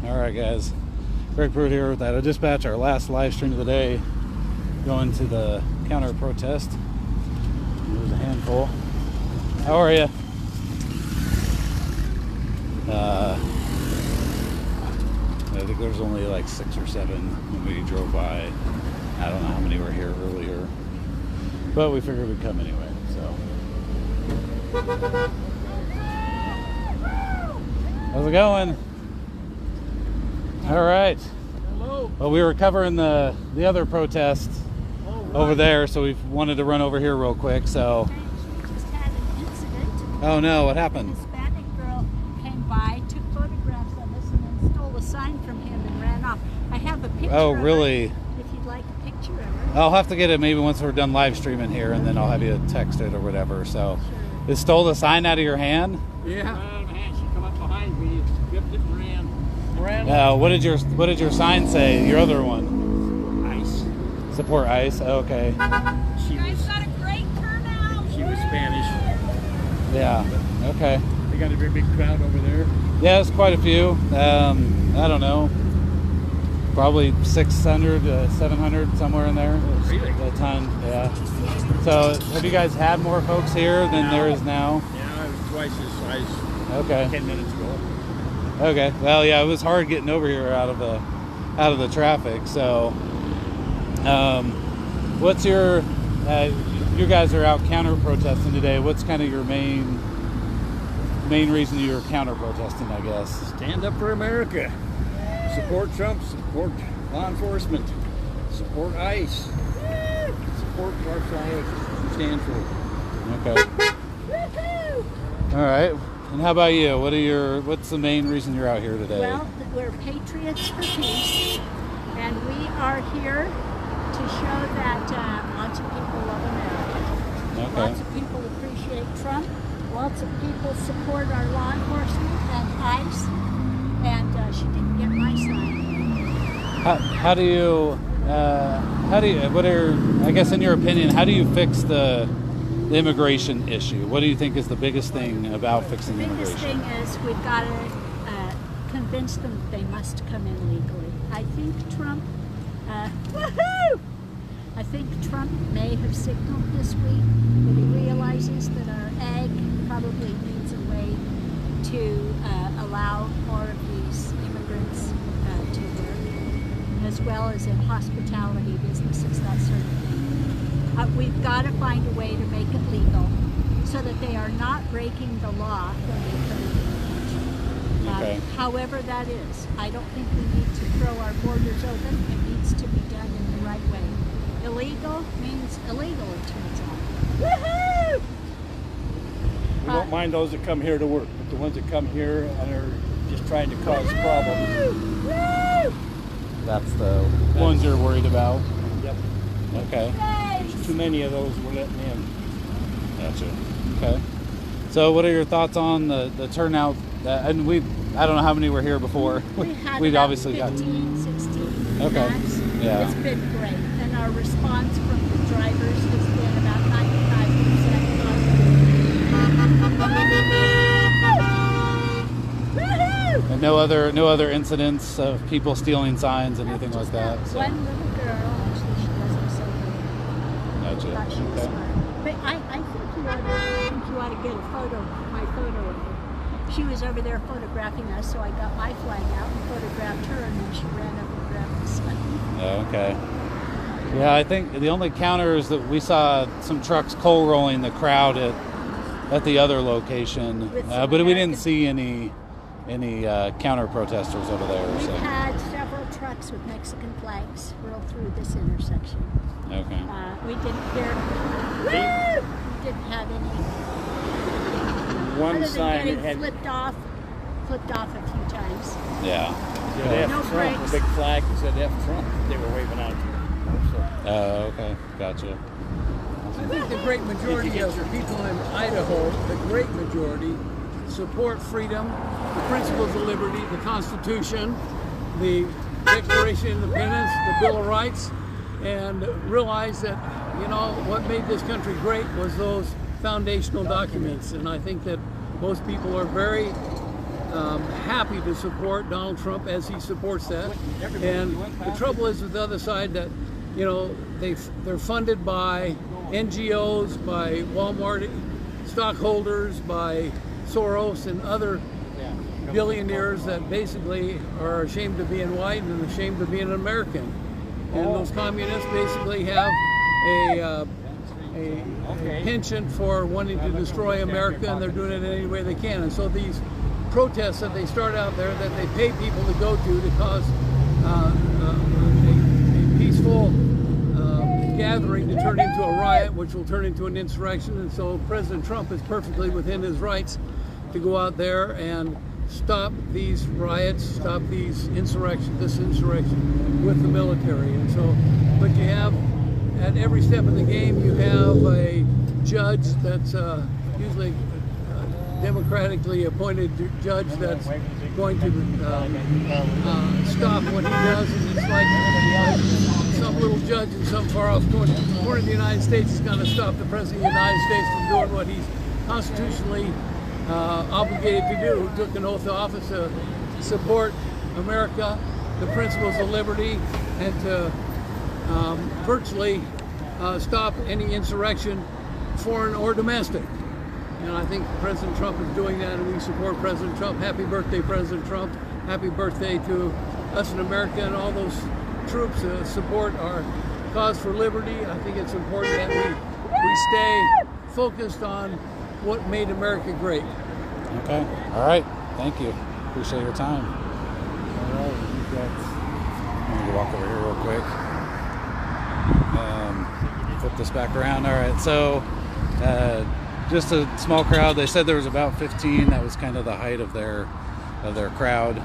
Alright guys, Greg Pruitt here with Idaho Dispatch, our last live stream of the day, going to the counter protest. There's a handful. How are you? I think there's only like 6 or 7 when we drove by. I don't know how many were here earlier, but we figured we'd come anyway, so. How's it going? All right. Hello. Well, we were covering the other protest over there, so we wanted to run over here real quick. So. We just had an incident. Oh no! What A happened? Hispanic girl came by, took photographs of us, and then stole a sign from him and ran off. I have a picture. Oh, of really? her, if you'd like a picture of her. I'll have to get it maybe once we're done live streaming here, and then I'll have you text it or whatever. So, Sure. it stole the sign out of your hand. Yeah. She come up behind me, gripped it and ran. What did your sign say? Your other one? Ice. Support ICE. Okay. She You guys was got a great turnout. she was Spanish. Yeah. Okay. They got a very big crowd over there. Yeah, it's quite a few. I don't know. Probably 600, 700, somewhere in there. Oh, really? A ton. Yeah. So, have you guys had more folks here than there is now? Yeah, it was twice his size Okay. 10 minutes ago. Okay. Well, yeah, it was hard getting over here out of the traffic. So, what's your you guys are out counter protesting today? What's kind of your main reason you're counter protesting? I guess. Stand up for America. Support Trump, support law enforcement, support ICE, support our flag, stand for. Okay. Woohoo! All right. And how about you? What's the main reason you're out here today? Well, we're patriots for peace, and we are here to show that lots of people love America. Okay. Lots of people appreciate Trump. Lots of people support our law enforcement and ICE. And she didn't get my sign. How do you I guess in your opinion, how do you fix the immigration issue? What do you think is the biggest thing about fixing The biggest immigration? thing is we've got to convince them that they must come in legally. I think Trump, woohoo! I think Trump may have signaled this week that he realizes that our ag probably needs a way to allow more of these immigrants to work, as well as in hospitality businesses, that sort of thing. We've got to find a way to make it legal so that they are not breaking the law when they come into the country. Okay. However that is, I don't think we need to throw our borders open. It needs to be done in the right way. Illegal means illegal, it turns out. Woohoo! We don't mind those that come here to work, but the ones that come here and are just trying to cause problems. Woo! That's the ones you're worried about. Yep. Okay. Thanks. Too many of those we're letting in. Gotcha. Okay. So, what are your thoughts on the turnout? And I don't know how many were here before. We had We'd about obviously 15, 16 Okay. max. Yeah. It's been great. And our response from the drivers has been about 95% positive. Woohoo! And no other incidents of people stealing signs, anything like Just that. So. one little girl, actually she doesn't say her. Gotcha. Thought she was Okay. smart. But I think you ought to get my photo of her. She was over there photographing us, so I got my flag out and photographed her, and then she ran up and grabbed the sign. Okay. Yeah, I think the only counters that we saw some trucks coal rolling the crowd at the other location, With but some we didn't American- see any counter protesters over there. We've So had several trucks with Mexican flags roll through this intersection. okay. We didn't hear. Woo! We didn't have any. One Other sign than that getting had flipped off a few times. Yeah. said F No Trump, brakes. a big flag that said F Trump. They were waving out. So, Okay. Gotcha. I think the great majority of the people in Idaho, the great majority, support freedom, the principles of liberty, the Constitution, the Declaration of Independence, the Bill of Rights, and realize that, you know, what made this country great was those foundational documents. And I think that most people are very happy to support Donald Trump as he supports that. And the trouble is with the other side that, you know, they're funded by NGOs, by Walmart stockholders, by Soros and other billionaires that basically are ashamed of being white and ashamed of being an American. And those communists basically have a penchant for wanting to destroy America, and they're doing it any way they can. And so these protests that they start out there, that they pay people to go to cause a peaceful gathering to turn into a riot, which will turn into an insurrection. And so President Trump is perfectly within his rights to go out there and stop these riots, stop these this insurrection with the military. And so, but you have, at every step of the game, you have a judge that's usually a democratically appointed judge that's going to stop what he does. And it's like some little judge in some far-off corner of the United States is going to stop the President of the United States from doing what he's constitutionally obligated to do, who took an oath of office to support America, the principles of liberty, and to virtually stop any insurrection, foreign or domestic. And I think President Trump is doing that, and we support President Trump. Happy birthday, President Trump. Happy birthday to us in America and all those troops that support our cause for liberty. I think it's important that we stay focused on what made America great. Okay. All right. Thank you. Appreciate your time. All right. I'm going to walk over here real quick. Flip this back around. All right. So just a small crowd. They said there was about 15. That was kind of the height of their crowd.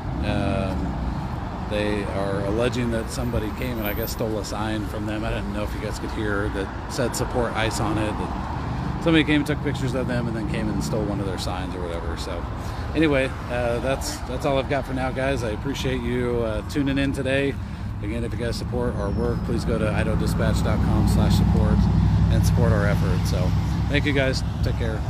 They are alleging that somebody came and I guess stole a sign from them. I didn't know if you guys could hear that said support ICE on it. That somebody came and took pictures of them and then came and stole one of their signs or whatever. So anyway, that's all I've got for now, guys. I appreciate you tuning in today. Again, if you guys support our work, please go to idahodispatch.com/support and support our efforts. So thank you, guys. Take care.